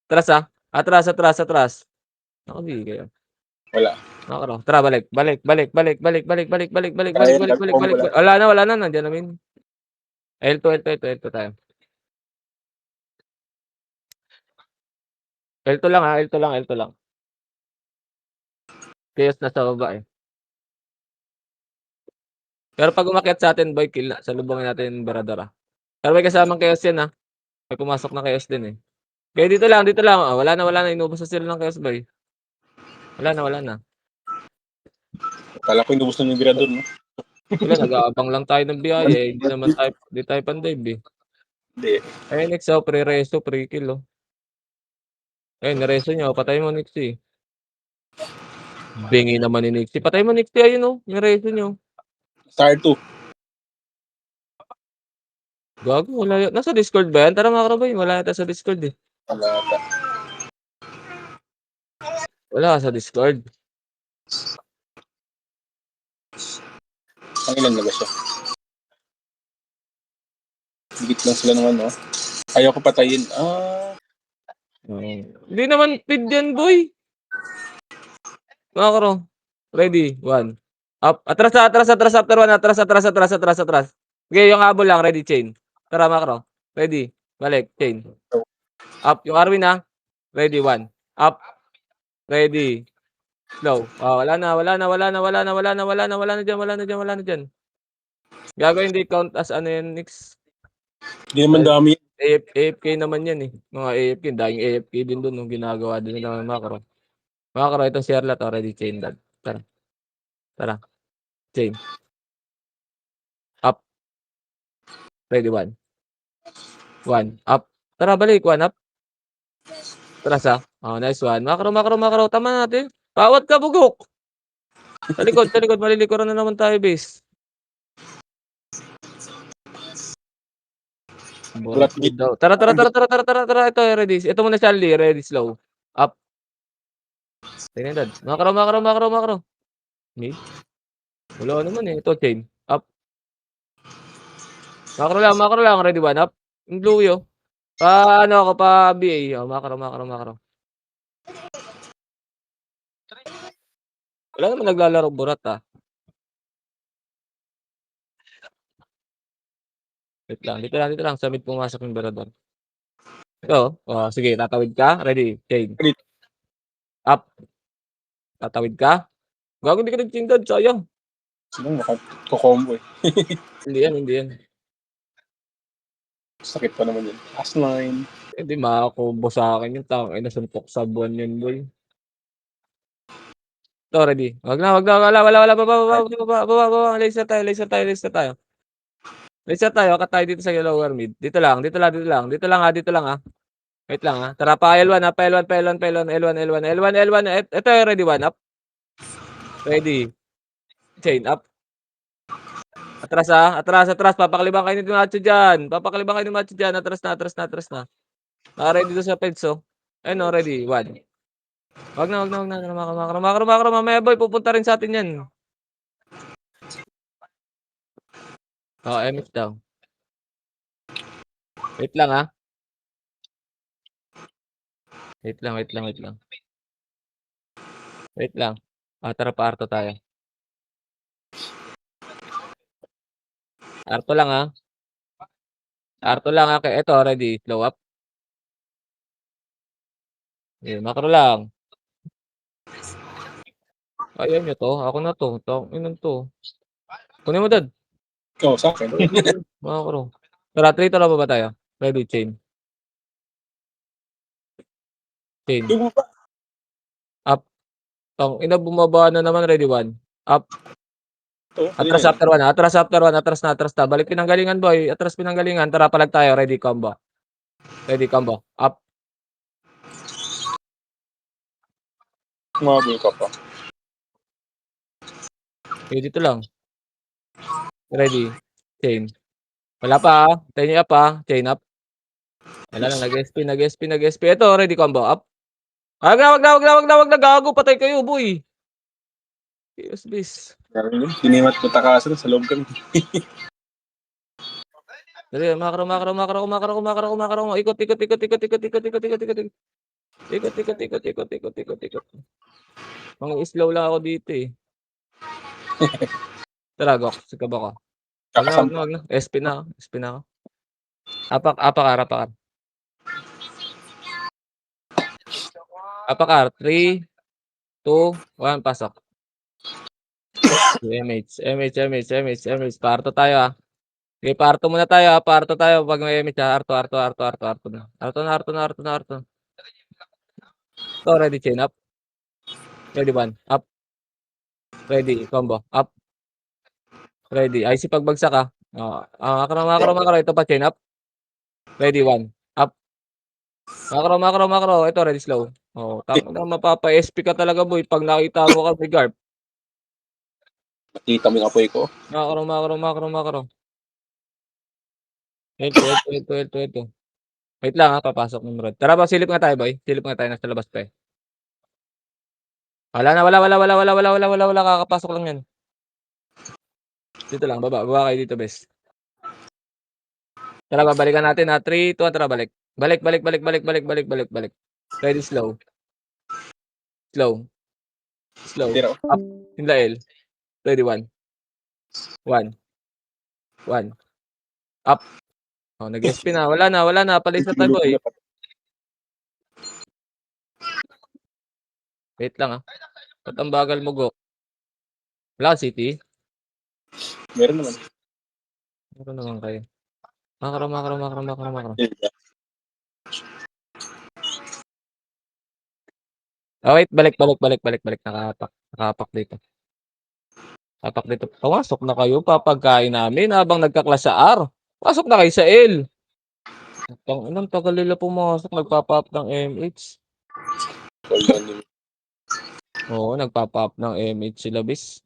A: Atras. Nakabigay kayo.
B: Wala.
A: Tara, balik. Wala na, nandiyan namin. L2 tayo. L2 lang. Chaos na sa baba eh. Pero pag umakyat sa atin, boy, kill na. Salubungin natin Emperador. Pero may kasamang Chaos yan May pumasok na Chaos din eh. Kaya dito lang. Wala na. Inubos na sila ng Chaos, boy. Wala na.
B: Kala ko inubos na yung Emperador, no?
A: Wala, nag-aabang lang tayo ng biyaya eh. Hindi tayo pandive eh.
B: Hindi.
A: Ayun, next pre-reso, pre-kill Ayun, nareso niya. Patay mo, Nixie. Bingi naman ni Nixie. Patay mo, Nixie. Ayun nareso niyo.
B: Star 2.
A: Gago, wala yun. Nasa Discord ba yan? Tara mga karabay. Wala yata sa Discord eh. Wala sa Discord.
B: Ang ilan na ba siya? Bigit lang sila naman, no? Ayaw ko patayin.
A: Hindi naman feed yan, boy. Mga karo. Ready? 1. Up. Atras after 1. Atras. Okay, yung habol lang. Ready, chain. Tara mga karo. Ready. Balik, chain. Up. Yung Arwin Ready, 1. Up. Ready. Slow. Wala na dyan. Gago hindi count as ano yan, Nix.
B: Hindi naman dami.
A: AFK naman yan eh. Mga AFK, dahil AFK din doon nung ginagawa din ng Macro. Macro, itong share lot already chain dad. Tara. Chain. Up. Ready, 1. Up. Tara, balik. 1 up. Atras Oh, nice one. Macro, macro, macro. Tama natin. Bawat ka, bugok. Sa likod. Malilikuran na naman tayo, base.
B: Burat
A: Burat daw. Tara. Ito, ready. Ito muna, Charlie. Ready, slow. Up. Tingnan dad. Macro. Mid. Wala naman eh. Ito, chain. Up. Macro lang. Ready, one. Up. Yung blue yo. Ano ako, pa BA. Oh, macro. Wala naman naglalaro burat Wait lang. Dito lang. Sa mid pumasok yung Barador. Ito. Oh, sige. Tatawid ka. Ready. Chain.
B: Ready.
A: Up. Tatawid ka. Gago, hindi ka nag-chain dad. Sayang.
B: Sino makakukombo eh.
A: Hindi yan.
B: Sakit pa naman yun. Last line.
A: Hindi makakombo sa akin yung tangina suntok sa buwan yun, boy. Ito, ready. Wag na. Wala. Baba. Laser tayo. Laser tayo. Akat tayo dito sa lower mid. Dito lang. Dito lang. Wait lang Tara pa L1 L1. Ito ready, one up. Ready. Chain up. Atras. Papakalibang kayo ni Macho dyan. Atras na. Naka-ready doon sa peds, Ayun, ready. One. Wag na. Macro. Mamaya, boy. Pupunta rin sa atin yan. MF daw. Wait lang. Wait lang. Tara pa Arto tayo. Arto lang. Ito, ready. Slow up. Macro lang. Ayan nyo to. Ako na to. Inan to. Kunin mo, dad.
B: Sa akin.
A: Macro. Tara, 3 to na ba tayo? Ready, chain. Up. Bumaba na naman. Ready, one. Up. Atras after one. Atras na. Balik pinanggalingan, boy. Atras pinanggalingan. Tara, palag tayo. Ready, combo. Up.
B: Mabul ka pa.
A: Dito lang. Ready. Chain. Wala pa Tayo niya up Chain up. Wala lang. Nag-SP. Ito, ready, combo. Up. Wag na. Gago. Patay kayo, boy. Yes, bis.
B: Tinimat ko takasan sa loob kami.
A: Dali, macro. Ikot. Mga slow lang ako dito eh. Tara, Gok. Sige ba ka? Wag na. SP na ako. Apakar. Apakar. 3, 2, 1, pasok. MH. Parto tayo Okay, parto muna tayo Parto tayo. Pag may MH Arto na. Arto. Ito, ready, chain up. Ready, one. Up. Ready, combo. Up. Ready. IC pagbagsak Macro. Ito pa, chain up. Ready, one. Up. Macro. Ito, ready, slow. Tangina, mapapa-SP ka talaga, boy. Pag nakita mo ka, may garp.
B: Nakita mo yung apoy ko.
A: Macro. Ito. Wait lang papasok ng rod. Tara ba, silip nga tayo, boy. Nasa labas pa eh. Wala. Kakapasok lang yan. Dito lang, baba kayo dito, best. Tara, babalikan natin 3, 2, tara, balik. Balik. Ready, slow. Up. Hinlael. Ready, 1. Up. Nag-SP na. Wala na. Palis na tayo, boy. Wait lang Ba't ang bagal mo, Gok? Wala City?
B: Meron naman.
A: Meron naman kayo. Macro. Wait, balik. Nakapak dito. Pumasok na kayo. Papagkain namin habang nagkaklas sa R. Pasok na kayo sa L. Anong tagal nila pumasok. Nagpapa-up ng MH.
B: Hold on din.
A: Oo, nagpapa-up ng MH sila, bis.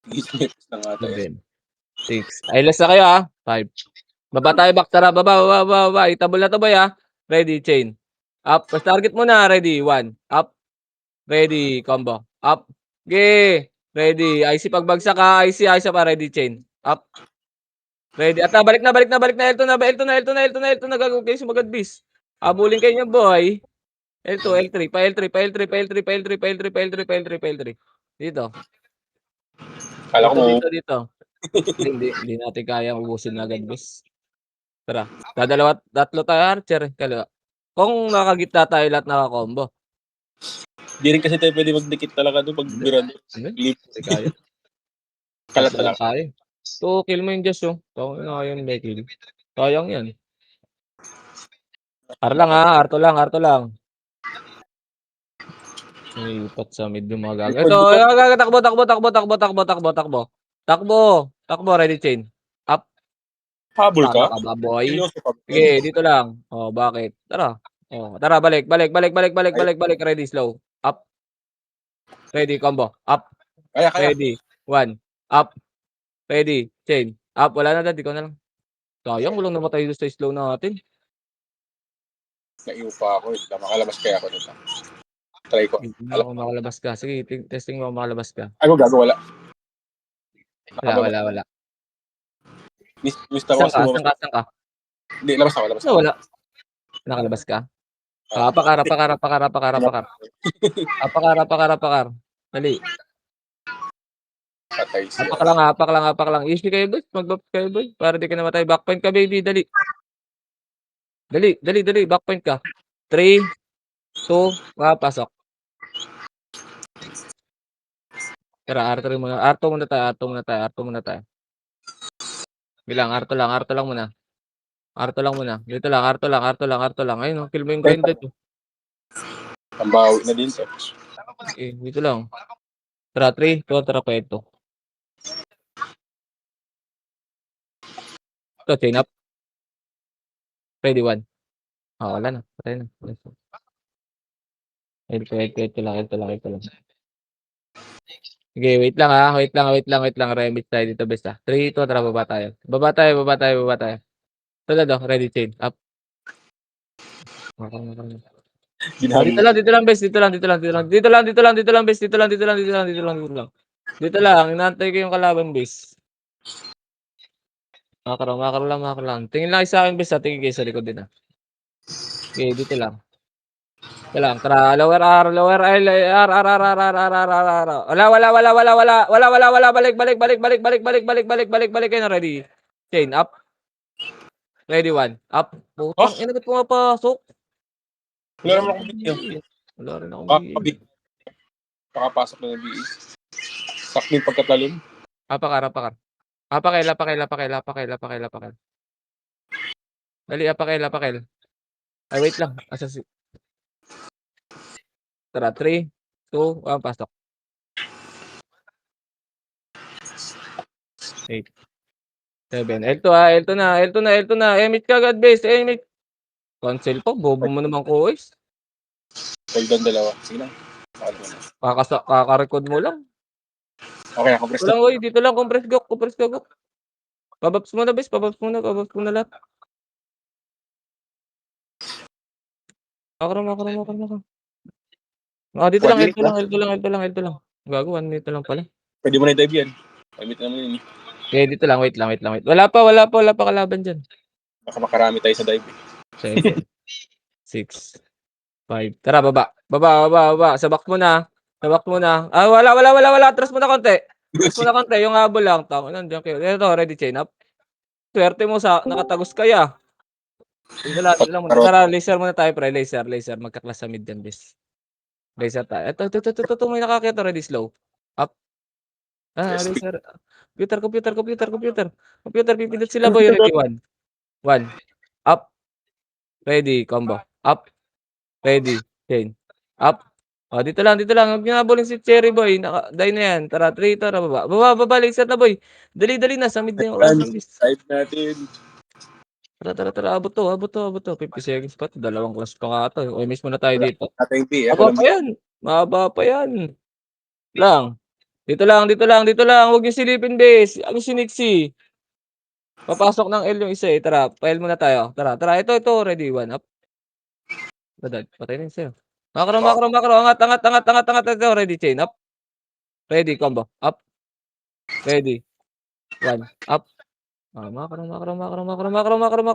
B: Gismit na nga tayo.
A: 7, 6. Ay, last na kayo, 5. Baba tayo, back. Tara, baba, baba, baba, baba. Itabol na to, boy, Ready, chain. Up. First target muna. Ready, 1. Up. Ready, combo. Up. Okay. Ready. IC pagbagsak, IC pa. Ready, chain. Up. Ready. At balik na, balik na, balik na. L2 na, L2 na, L2 na, L2 na, L2 na. Gagawin kayo sumagad, bis. Habulin kayo niya, boy. L2, L3, pa L3, pa L3, pa L3, pa L3, pa L3, pa L3, pa L3, pa L3. Dito.
B: Kala ko
A: Dito. Hindi natin kayang ubusin agad, bis. Tara. Dadalawa, tatlo tayo, Archer. Kaliwa. Kung nakagitna tayo lahat naka-combo.
B: di rin kasi tayo pwede magdikit talaga doon pag birado. Leap.
A: Hindi kaya.
B: Kalat
A: Tatlo lang
B: talaga.
A: tayo. So, kill mo yung Diyos, oh. Tawag na kayo yung may kill. Sayang yan. Arto lang. Ipat sa mid yung mga gaga. Ito, takbo, ready chain. Up.
B: Habol ka?
A: Tama ka ba, boy?
B: Seryoso ka ba?
A: Sige, dito lang. Oh, bakit? Tara. Oh, tara, balik, ready, slow. Up. Ready, combo. Up.
B: Kaya.
A: Ready. 1. Up. Ready. Chain. Up. Wala na, dad. Ikaw na lang. Sayang, walang namatay doon sa slow natin.
B: Naiyo pa ako. Makalabas kaya ako nito. Try ko.
A: Hindi ako makalabas ka. Sige, testing mo makalabas ka.
B: Ako gago, wala.
A: Wala.
B: Mista ko kasi lumabas.
A: Saan ka?
B: Hindi, labas ako.
A: Wala. Nakalabas ka? Pakar. Dali.
B: Patay siya.
A: Apak lang. Easy kayo, boy. Mag-buff kayo, boy. Para di ka namatay. Backpoint ka, baby. Dali. Backpoint ka. 3, 2, pasok. Tara, Arto muna tayo. Bilang, Arto lang muna. Dito lang, Arto lang. Ayun, kill mo yung grinded.
B: Ang bawi na din to.
A: Dito lang. Tara, 3, 2, tara pa ito. Ito, chain up. Ready, 1. Wala na. Patay na. Ito lang. Sige, wait lang. Remit tayo dito, best 3, 2, tara, baba tayo. Baba tayo. Ito, ready, chain. Up. Dito lang, best. Dito lang, best. Dito lang, inaantay ko yung kalaban, best. Makaro lang. Tingin lang sa akin, best. Tingin kayo sa likod din, Okay, dito lang. Tara, lower R. Wala. Balik kayo na, ready. Chain, up. Ready, 1. Up. Putang, ina, ba't pumapasok?
B: Wala naman akong video.
A: Wala rin akong
B: Kakabit. Pakapasok na ng BE. Sakmin pagkatalon.
A: Apakar. Apakay. Dali, apakay. Ay, wait lang. Tara, 3, 2, 1, pasok. 8, 7. L2 na. Emit ka agad, base. Emit. Cancel pa. Bobo mo naman ko, guys.
B: Hold on, dalawa. Sige lang.
A: Kakarecord mo lang.
B: Okay, ako press
A: Walang, oy. Dito lang. Compress go. Pabaps mo na, base. Pabaps mo na lahat. Makro. Dito lang. L2 lang. Gago, 1 minute lang pala.
B: Pwede mo na i-dive yan. Limit naman yun.
A: Okay, dito lang. Wait lang. Wala pa kalaban dyan.
B: Baka makarami tayo sa dive.
A: 7, 6, 5. Tara, baba. Sabak mo na. Wala. Atras mo na konti. Yung habol lang. Tama, nandiyan kayo. Ito, ready, chain up. Swerte mo sa nakatagos kaya. Dito lang muna. Tara, laser muna tayo, pre. Laser. Magkaklas sa mid yan, bis. Laser tayo. Ito. May nakakita. Ready, slow. Up. Laser. Computer. Pipindot sila, boy. Ready, 1. Up. Ready, combo. Up. Ready, chain. Up. Dito lang. Huwag niyo habulin si Cherry, boy. Die na yan. Tara, 3, tara, baba. Baba, laser na, boy. Dali na. Sa mid na yung
B: Dive natin.
A: Tara, abot to. 50 seconds pa 'to, dalawang class pa nga 'to. O miss muna tayo dito.
B: Tatay B, ako
A: Mahaba
B: lang.
A: pa yan, mahaba pa yan. Lang. Dito lang, huwag niyo silipin bes, ano siniksi. Papasok ng L yung isa, eh, tara file muna tayo. Tara, ito, ready, 1 up. Dadad, patay na yun sa'yo. Macro, angat, ito, ready, chain up. Ready, combo, up. Ready, 1 up. Macro,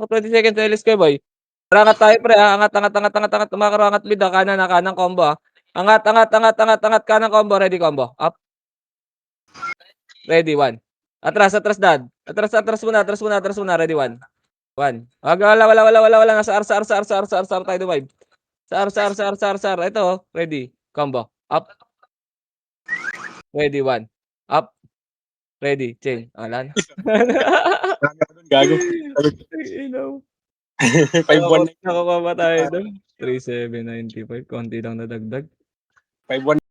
A: 20 seconds, LS kayo boy. Tara, angat tayo pre, angat, macro, angat mid, kanan combo, Angat, kanan combo, ready combo, up. Ready, 1. Atras dad. Atras muna, ready, 1. Wala, nasa R tayo dumive. Sa R. Ito, ready, combo, up. Ready, 1. Up. Ready, chain. Wala na.
B: Gago.
A: Ilaw.
B: 5-1
A: Nakukuha pa tayo dun. 3795, konti lang nadagdag.
B: 5-1